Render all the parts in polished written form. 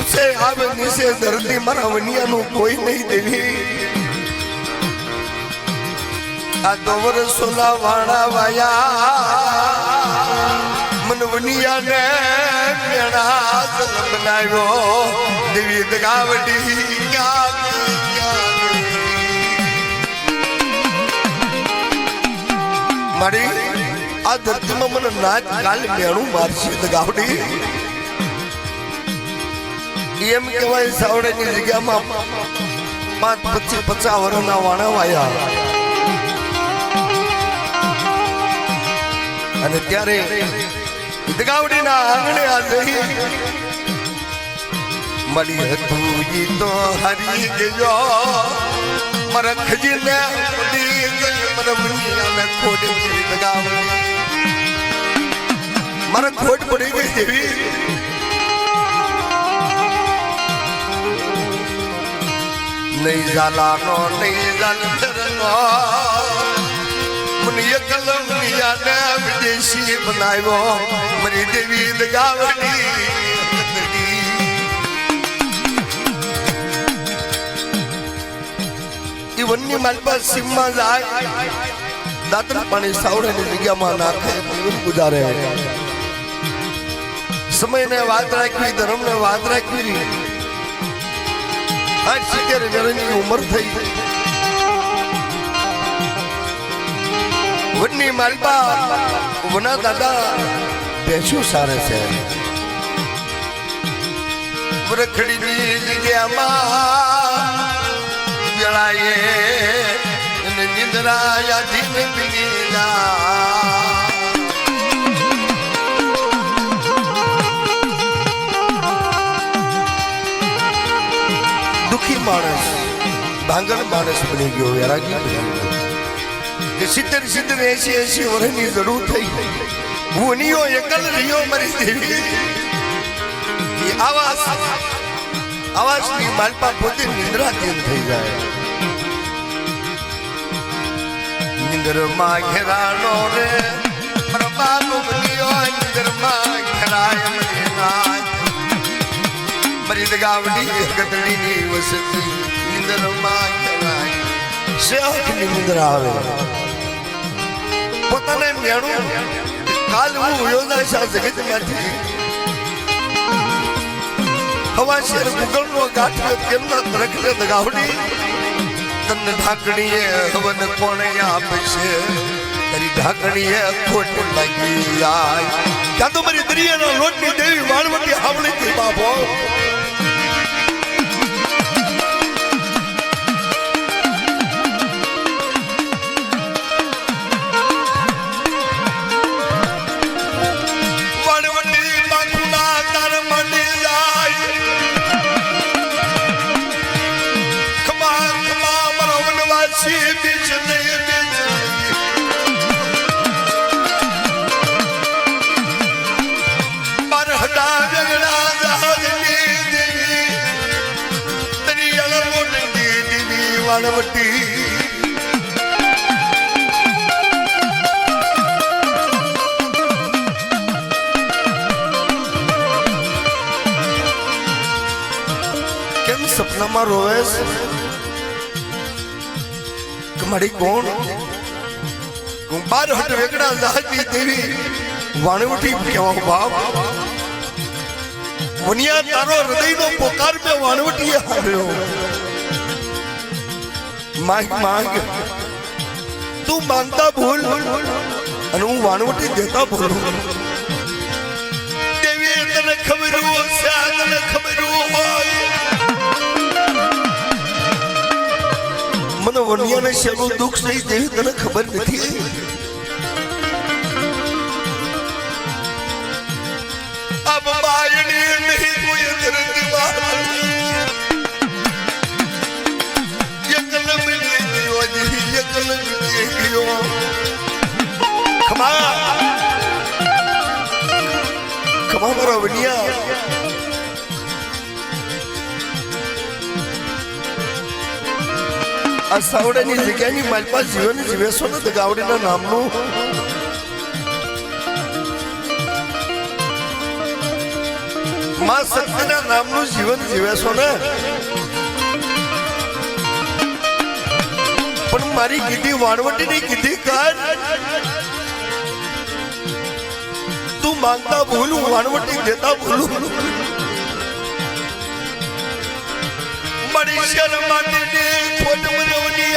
ऊंचे आवे नीचे धरती मारा वनिया नु कोई नहीं देवी आ दोवर सोला वाणा वाया मन वनिया ने मेरा जल बनायो देवी दगावटी क्या मारी आ धरती में मन नाच काल मेणु मारसी दगावटी एम कहेवाय सावड़ेनी जग्यामां 5-25-50 વર્ષના વાણા વાયા અને ત્યારે દગાવડીના આંગણે આ જઈ મળી હતું ઈ તો હરી ગયો મારા ખજીને ઉડી ગઈ મારા મનિયાને ખોટ ગઈ દગાવડી મારા ખોટ પડી ગઈ દેવી नहीं जाला नो नहीं जाल धरनो मुनिया कलमिया ने विदेशी बनायो मरी देवी दगावड़ी इवन्नी मालपा सिम्मा जाय दातन पानी सावड़े ने जग्या में नाखे जीवन गुजारे समय ने बात राखी धर्म ने बात राखी आज 70 વર્ષની ઉંમર થઈ વડની માલપા વના દાદા ભેંસું સારે છે વરખડીની જગ્યામાં જળાયે અને નિંદ્રાયા ધીન પીલા मानस भांगल मानस बनी गयो वैरागी बनी गयो कि 70-80 વર્ષની જરૂર થઈ ભૂનિયો એકલ રહ્યો મરી દેવી એ આવાસની માલપા પોતે નિંદ્રાધીન થઈ જાય નિંદ્રમાં ઘેરાનો રે પ્રભાવ બન્યો નિંદ્રમાં ઘેરાય મરેના मरी दगावड़ी गदड़ी नी वसती निंदर माय सेहत निंदर आवे पोताने मेणु काल हूँ योजना सा जगत माथी हवा शेर गुगल नो गाठियो केमना तरखले दगावड़ी तन ढाकणी हवन कोणे आपसे तेरी ढाकणी खोट लगी आय क्या तो मरी दरिया नो लोटनी देवी वाणवटी हावली की बाबो वाणवटी केम सपना में रोवेस कमाड़ी कौन बार हट वेगड़ा जाती देवी वाणवटी क्यों बाप मुनिया तारो हृदय नो पोकार पे वाणवटी हार्यो मांग मांग तू मांगता भूल अनु वाणवटी देता भूल देवी तने खबरू सागने खबरू मन वनिया ने शरू दुख सही देवी तने खबर नहीं अब बायनी नहीं कोई दर्द बात खमा मारा वनिया आ सावड़ेनी जग्यानी मालपा जीवन जीवेसो न दगावडीना नामनु માં શક્તિના નામનું જીવન જીવે છો ને, પણ મારી કીધી વાણવટીની કીધી કર તું માંગતા ભૂલું વાણવટી દેતા ભૂલું મારી શરમ માટે ખોટ મનવની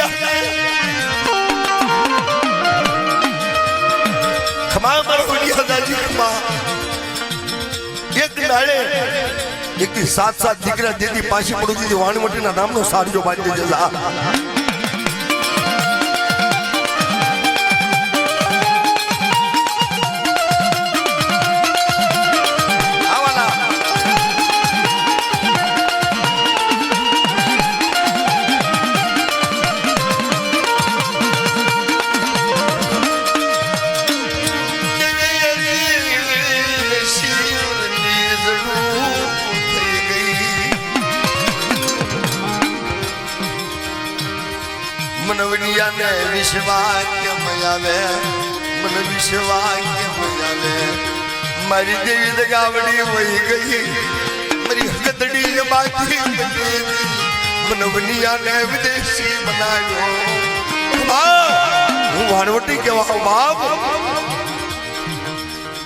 ખમા મરવની હદાજી ખમા એક નાળે એક સાત દીકરા દેતી પાછી પડું દીધી વાણવટીના નામનો સારજો બાંધી જલા મનવનિયાને વિશ્વાસ કેમ આવે મને વિશ્વાસ કેમ આવે મારી દેવી દગાવડી વહી ગઈ મારી હકતડી બાકી મનવનિયાને વિદેશી બનાવ્યો હું વાણવટી કેવા બાપ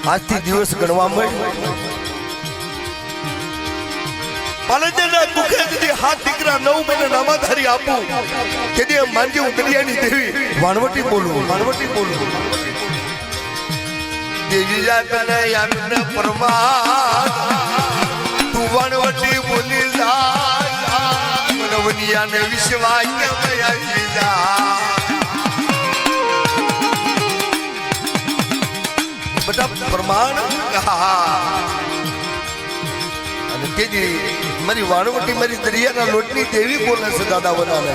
આજથી દિવસ ગણવા મળ્યો પાલનના દુખે દીધી હાથ દીકરા 9 મહિના નામાધારી આપું કે માનજી હું દરિયાની દેવી વાણવટી બોલું દેવી જાતને યાદને પરમાર તું વાણવટી બોલી જા મનવનિયાને વિશ્વાસ કેમ આવી જા બધા પ્રમાણ અને તેજી મારી વાણવટી મારી દરિયાના લોટની દેવી બોલે છે દાદા બનાવે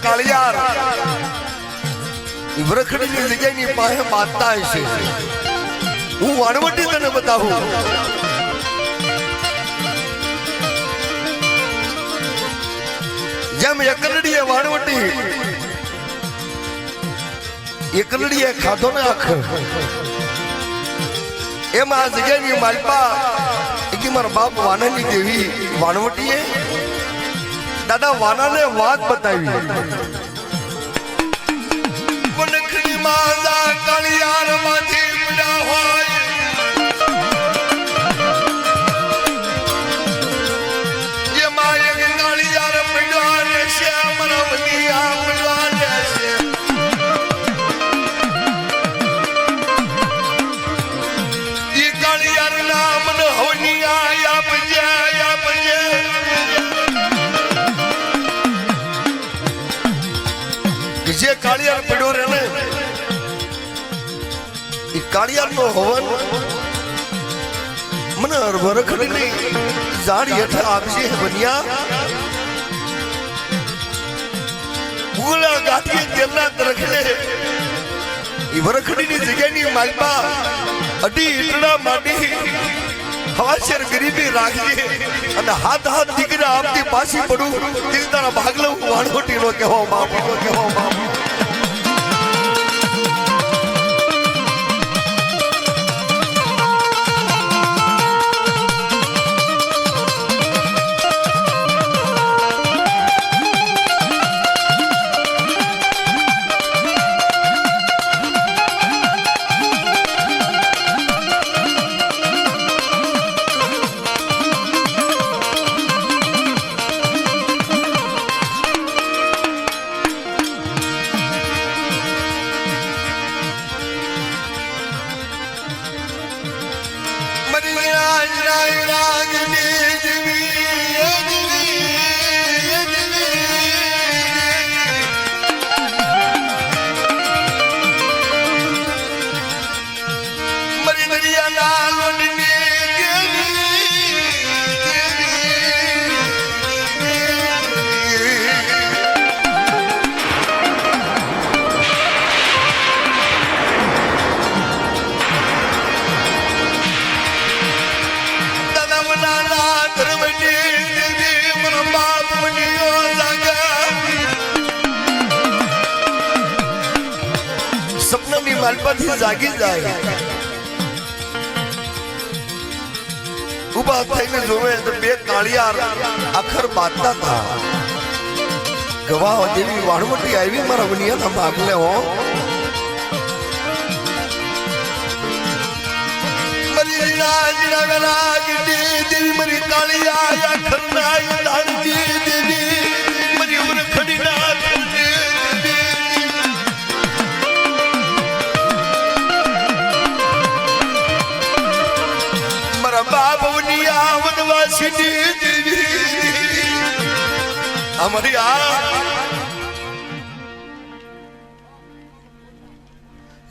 કાળિયાર વરખડીની જગ્યાની પાસે બાંધતા હશે હું વાણવટી તને બતાવું જેમ એકલડીએ વાણવટી એકલડીએ ખાધો ને આખ એમ આ જગ્યાની માલપા મારા બાપ વાનાની દેવી વાણવટીએ દાદા વાનાને વાત બતાવી વનખડી માલા કાળિયાર માંથી પડ્યા હોય જે માય કાળિયાર પડ્યા રહેશે મારા વનિયા પડ્યા રહેશે ઈ કાળિયાર નામ ન હવનિયા આપજે જે કાળિયાર પડ્યો રે ને એ કાળિયાર નો હવન મને વરખડીની ઝાડ હેઠળ આપશે બન્યા ઉગલા ગાંઠીએ તેમના તરખને એ વરખડીની જગ્યાની માલપા અડી ઈટડા માટી હવાશેર ગરીબી રાખજે અને હાથ દીકરા આપતી પાછી પડું તે તારા ભાગલો વાણવટી નો કહેવા બાપ માલપાથી જાગી જાય ઉભા થઈને જોવે તો બે કાળિયાર આખર બાંધતા હતા ગવાહ જેવી વાણવટી આવી મારા વનિયાના ભાગલે હો મરી રાજના વેલા દેવી મરી કાળિયા આખર ના દાણજી દેવી મરી ઉમર ખડીના बाप वनिया वनवासिनी देवी हमारी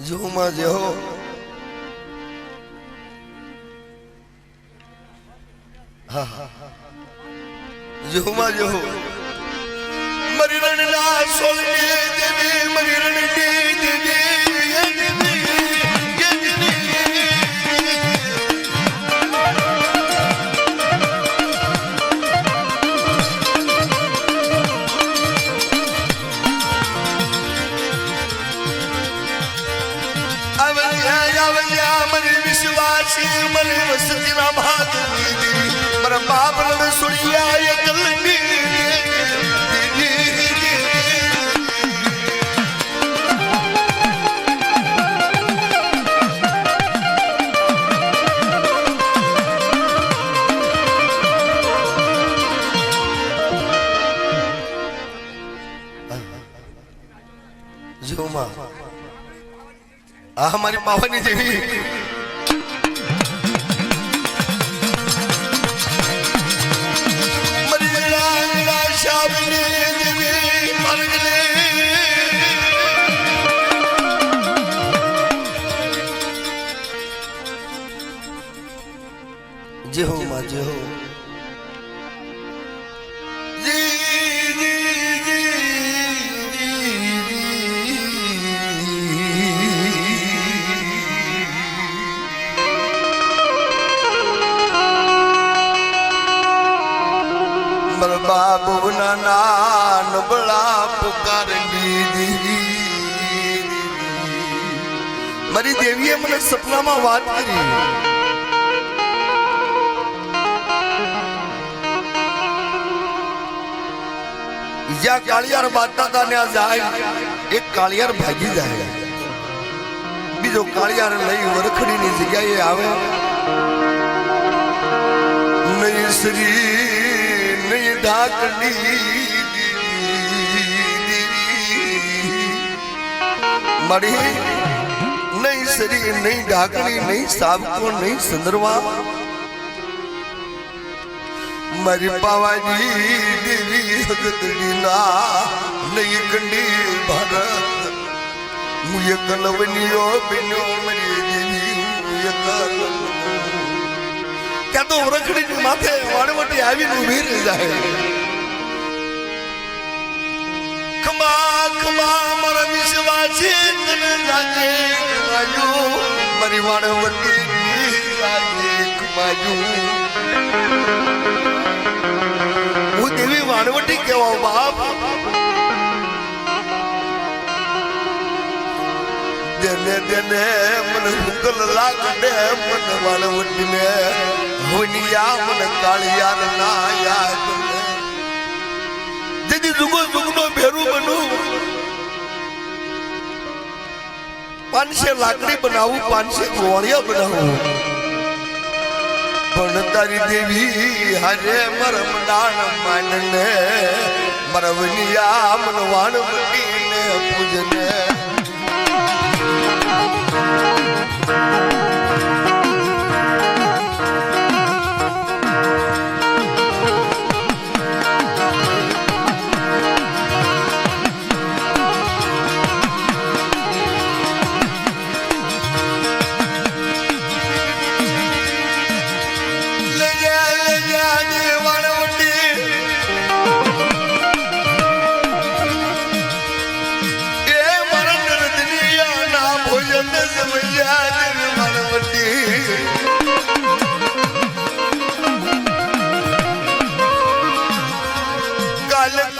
जो मां जो जो मां जो मरी रणना सोलनी देवी मरी रणनी देवी मरे वसती ना भाग मर बाप लड़ सुड़िया ये कलंगी जो मां हमारी पावनी देवी जे हो मां जे हो जी जी जी मर बाबू ना नान बड़ा पुकार दी मरी देवीए મને સપનામાં વાત કરી જ્યાં કાળિયાર બાંધતા હતા ત્યાં જાય એક કાળિયાર ભાગી જાય બીજો કાળિયાર લઈ વરખડીની જગ્યાએ આવે નહીં શ્રી નહીં ઢાકણી મળી નહીં શ્રી નહીં ઢાકણી નહીં સાબકો નહીં સંદરવા मरी पावाजी देवी जगदीना नहीं कंडी भारत मुझे कलवनियो बिनो मरी देवी मुझे कल क्या तो रखड़ी माथे वाणवटी आवी नु वीर जाए खमा खमा मरा विश्वासी तन जागे राजू मरी वाणवटी राजे खमाजू देवी वाणवटी केवा बाप देने देने मन हुकल लाग दे मन वाणवटी ने होनिया मन कालिया ना याद दीदी जुगो जुगनो भेरू बनू 500 लाकड़ी बनाऊ 500 घोड़िया बनाऊ पण तारी देवी हरे मरम डाण मानने मरवनिया मनवाण ने पूजने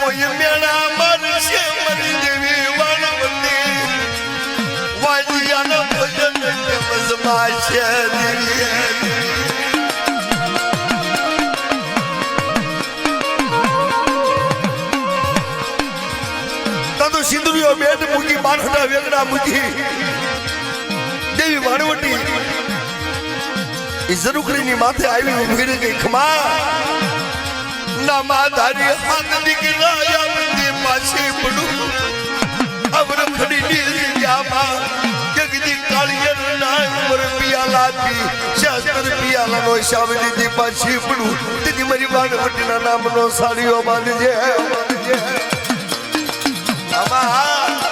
कोई मेरा मन से मरी देवी वाणवती वाजिया રમાશે તાતો સિંદુરીઓ બેટ મૂકી બારડા વેગડા મૂકી દેવી વાણવટી ઝરૂખડીની માથે આવી ઉભી રહી ગઈ ખમા ના માધારી હાથ દીકરા મંદિર પાસે પડું અવર ખડીની જામા જગદી કાળિયર ના ઉમર પિયાલાતી શાસ્ત્ર પિયાલાનો શાવલી દી પાસે પડું તેની મારી વાણવટીના નામનો સાડીઓ બાંધજે આમાં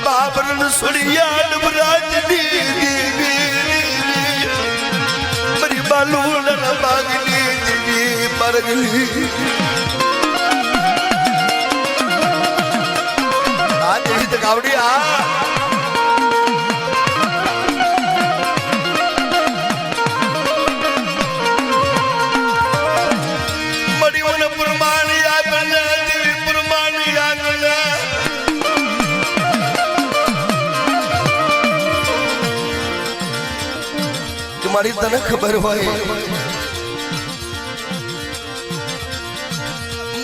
બાબરન સુડિયા ડબરાજ મરી બાલુલ બાગની બરગલી આ જેવી તો ગાવડી આ મરી વન પ્રમાણી આગલા દેવી પ્રમાણી આગલા મારી તને ખબર હોય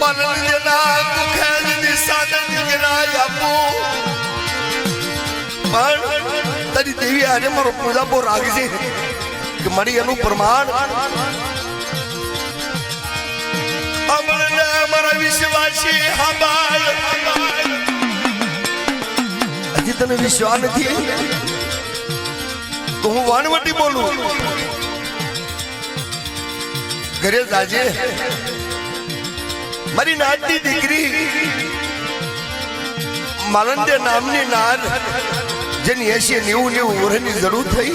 મનન જના કુખેની સાધન ગરાય આપો પણ તારી દેવી આજે મારો પૂજા બહુ રાખજે કે મારી એનું પ્રમાણ અમરને મારા વિશ્વાસી હબાલ હજી તને વિશ્વાસ નથી તો હું વાણવટી બોલું ઘરે જાજે મારી નાતની દીકરી માલંદે નામની નાર જેની 80-90 વર્ષની જરૂર થઈ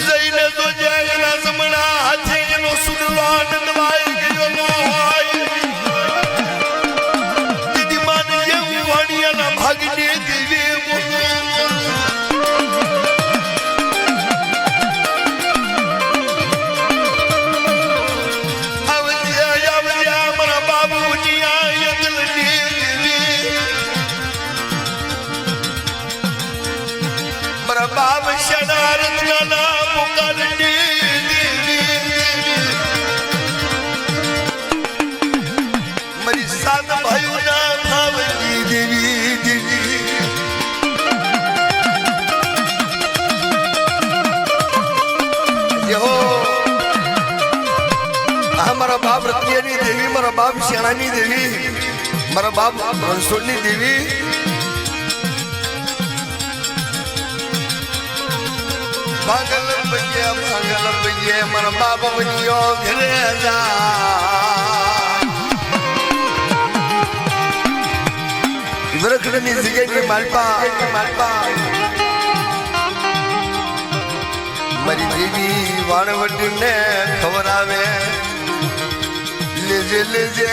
જઈને તો જાય સમણા હાથે એનો સુડલો આનંદવાઈ ગયો ન હોય દીદી માને એવું વાણિયાના ભાગને દેવી બાબ શનારત ના પુકારની મારી સાત ભાઈઓ ના ભાવની દેવી દેવી યો આ મારા બાપ રત્નિયાની દેવી મારા બાપ શેણાની દેવી મારા બાપ રણછોડની દેવી ભાગલ ભજ્યા મારા બાપ બન્યો ઘરે વરખડની જગ્યાની માલપા મારી દેવી વાણવટીને ખબર આવે લેજે લેજે